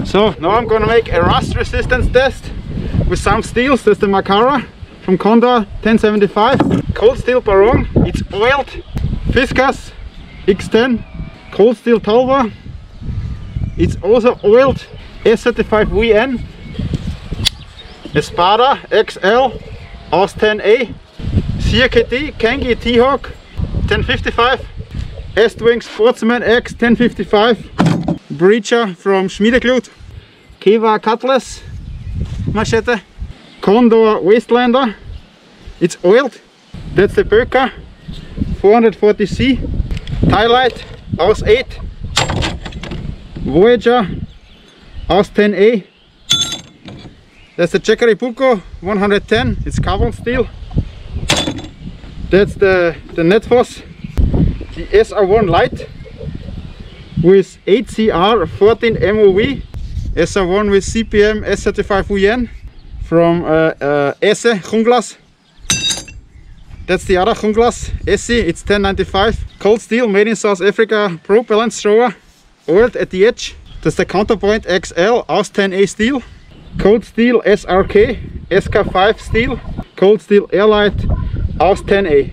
So now I'm gonna make a rust resistance test with some steels. That's the MAKARA from CONDOR 1075. Cold steel Barong, it's oiled. FISKARS X10 cold steel TALWAR, it's also oiled. S35 VN, ESPADA XL AUS 10A, CHETE Kangi Tomahawk 1055, ESTWING SPORTSMAN X 1055, breacher from Schmiedeglut, CUTLASS machete, CONDOR Wastelander, it's oiled. That's the BÖKER 440C, LITE AUS 8, VOYAGER AUS 10A, that's the Jääkäripuukko 110, it's carbon steel. That's the NEDVOSS, the SR1 LITE with 8CR 14 MOV, SR1 with CPM S35 VN from ESEE JUNGLAS. That's the other JUNGLAS ESEE, it's 1095. Cold steel made in South Africa, pro balance thrower, oiled at the edge. That's the Counterpoint XL AUS 10A steel. Cold steel SRK SK5 steel. Cold steel Airlight AUS 10A.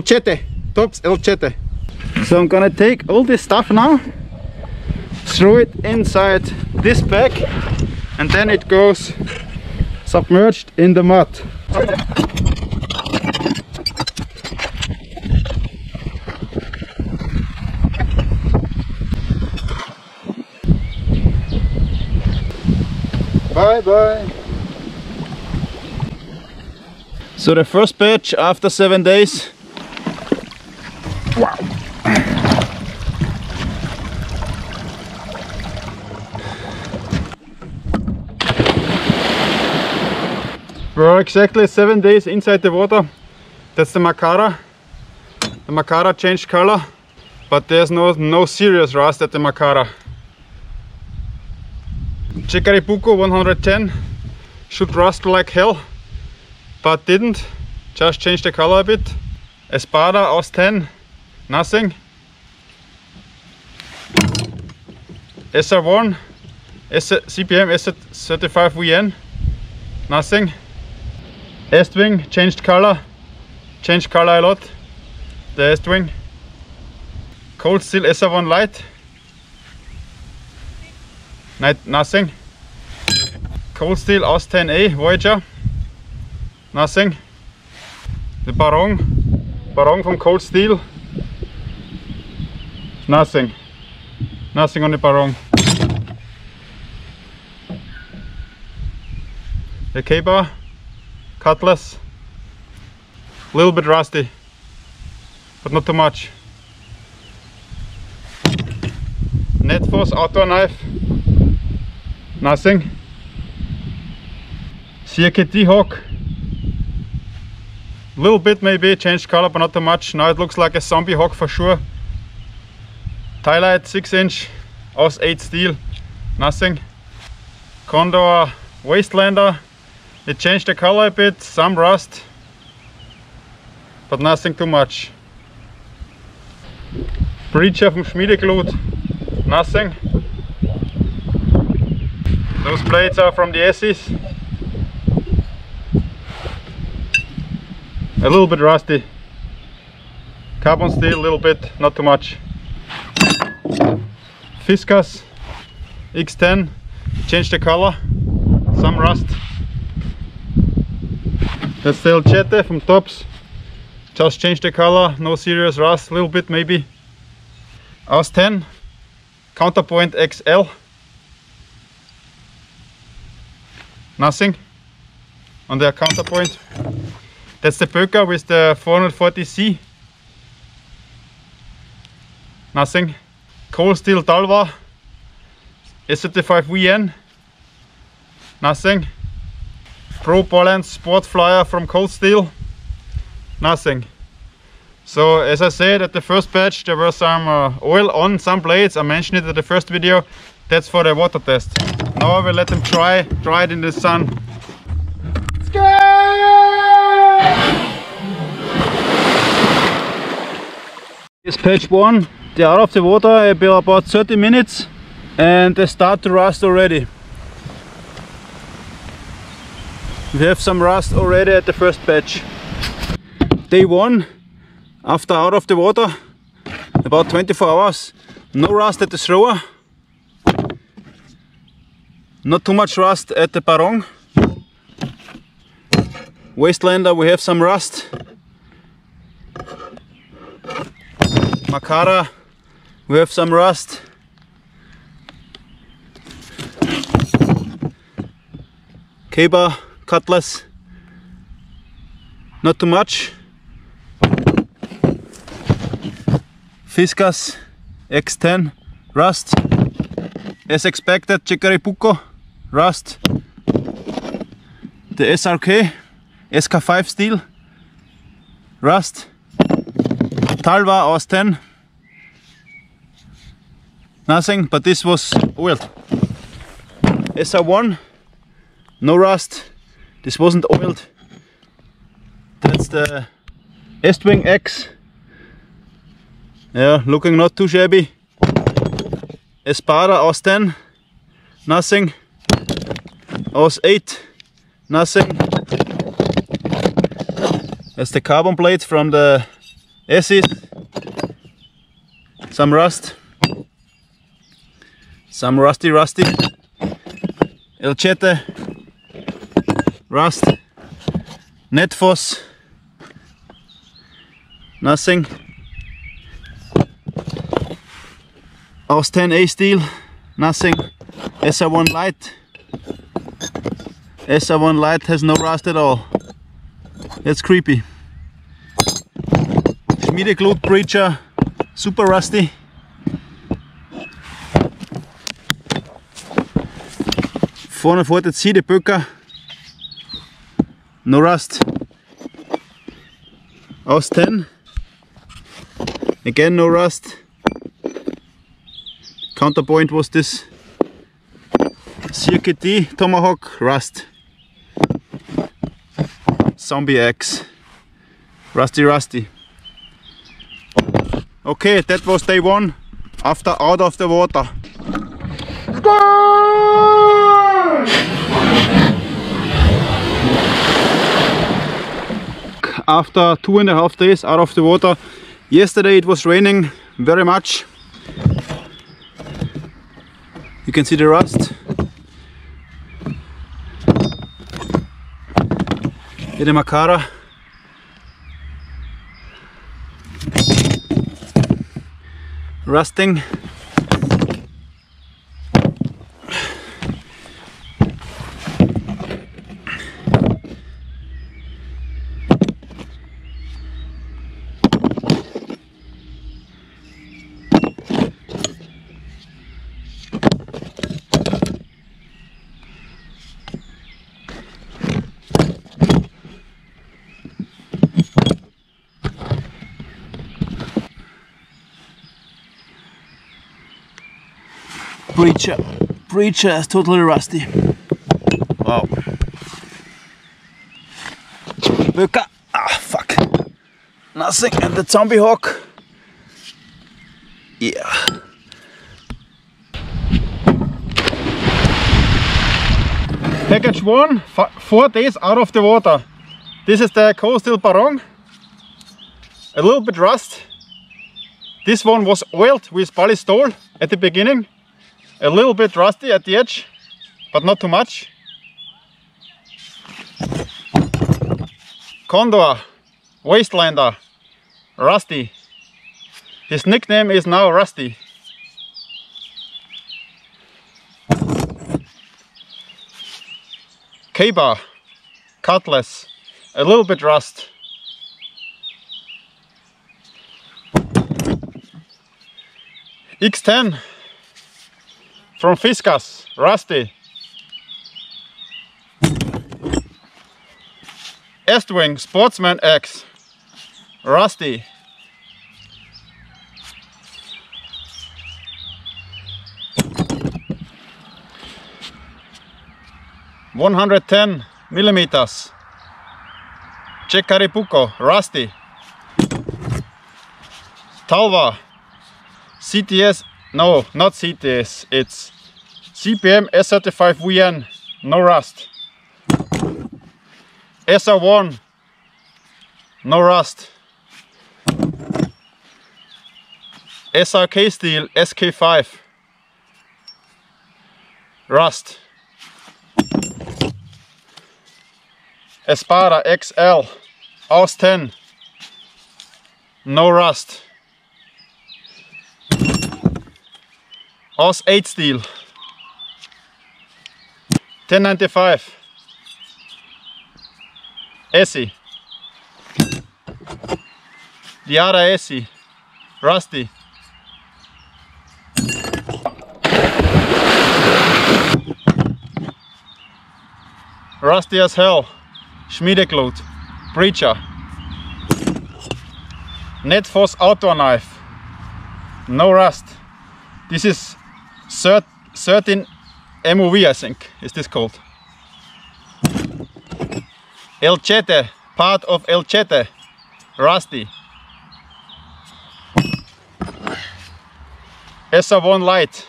CHETE, tops CHETE. So I'm gonna take all this stuff now, throw it inside this bag, and then it goes submerged in the mud. Bye bye. So the first batch after 7 days. Wow. We're exactly 7 days inside the water. That's the MAKARA. The MAKARA changed color, but there's no serious rust at the MAKARA. Jääkäripuukko 110 should rust like hell, but didn't, just changed the color a bit. ESPADA AUS 10, nothing. SR1 CPM S35 VN, nothing. ESTWING changed color a lot, the ESTWING. Cold steel SR1 LITE, nothing. Cold steel AUS 10A Voyager, nothing. The Barong from cold steel, nothing on the Barong. The K-bar, CUTLASS, a little bit rusty, but not too much. NEDVOSS outdoor knife, nothing. CHETE Hawk, a little bit maybe, changed color but not too much. Now it looks like a zombie hawk for sure. TILITE 6-inch AUS 8 steel, nothing. CONDOR Wastelander, it changed the color a bit, some rust, but nothing too much. Breacher from Schmiedeglut, nothing. Those blades are from the ESEEs. A little bit rusty. Carbon steel, a little bit, not too much. FISKARS X10, changed the color, some rust. That's the CHETE from tops, just changed the color, no serious rust, a little bit maybe. AUS 10, Counterpoint XL, nothing on their counterpoint. That's the BÖKER with the 440C, nothing. Cold steel TALWAR S35 VN, nothing. Pro Balance Sport Flyer from cold steel, nothing. So as I said at the first batch, there were some oil on some blades. I mentioned it at the first video. That's for the water test. Now I will let them try it in the sun. This patch 1, they are out of the water about 30 minutes. and they start to rust already. We have some rust already at the first batch. Day 1, after out of the water, about 24 hours, no rust at the thrower, not too much rust at the barong. Wastelander, we have some rust. MAKARA, we have some rust. K-bar, CUTLASS, not too much. FISKARS X10, rust. As expected, Jääkäripuukko, rust. The SRK, SK5 steel, rust. TALWAR aus 10, nothing, but this was oiled. SR1, no rust, this wasn't oiled. That's the ESTWING X. Yeah, looking not too shabby. ESPADA aus 10, nothing. Aus 8, nothing. That's the carbon plate from the ESEE. Some rust. Some rusty. CHETE, rust. NEDVOSS, nothing. Aus 10A steel, nothing. SR1 LITE. SR1 LITE has no rust at all. That's creepy. Schmiedeglut breacher, super rusty. Vorne fährt jetzt hier die BÖKER. No rust. Aus 10. Again no rust. Counterpoint was this CHETE Tomahawk, rust. Zombie X, rusty. Okay, that was day 1 after out of the water. After 2.5 days out of the water. Yesterday it was raining very much. You can see the rust. Here the MAKARA. Rusting. Breacher is totally rusty. Wow. BÖKER. Ah, fuck. Nothing. And the Tomahawk. Yeah. Package 1, 4 days out of the water. This is the coastal barong. A little bit rust. This one was oiled with polystyrene at the beginning. A little bit rusty at the edge, but not too much. CONDOR, Wastelander, rusty. His nickname is now Rusty. K-bar, CUTLASS, a little bit rust. X10 from FISKARS, rusty. ESTWING SPORTSMAN X, rusty. $110mm. Jääkäripuukko, rusty. TALWAR CTS no, not CTS, it's CPM S35VN, no rust. SR1, no rust. SRK steel SK5, rust. ESPADA XL, AUS 10, no rust. AUS 8 steel, 1095, ESEE, the other ESEE, rusty. Rusty as hell, Schmiedekloth, Breacher, NEDVOSS outdoor knife, no rust. This is 13 MOV, I think, is this called. CHETE, part of CHETE, rusty. SR1 LITE,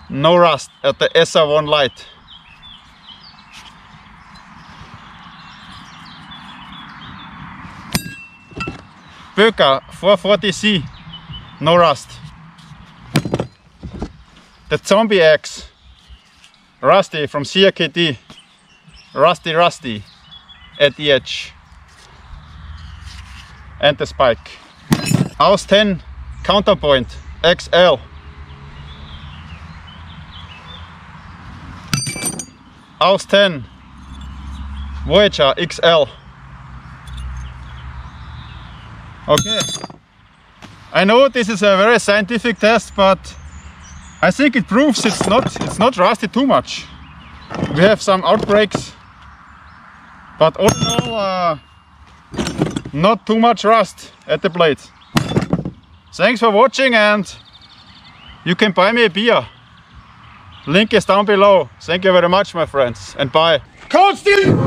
no rust at the SR1 LITE. BÖKER 440C, no rust. The Zombie Axe, rusty from CRKT, rusty at the edge. And the spike. AUS 10 counterpoint XL. AUS 10 Voyager XL. Okay, I know this is a very scientific test, but I think it proves it's not rusty too much. We have some outbreaks, but all in all, not too much rust at the blade. Thanks for watching, and you can buy me a beer. Link is down below. Thank you very much, my friends, and bye. Cold steel!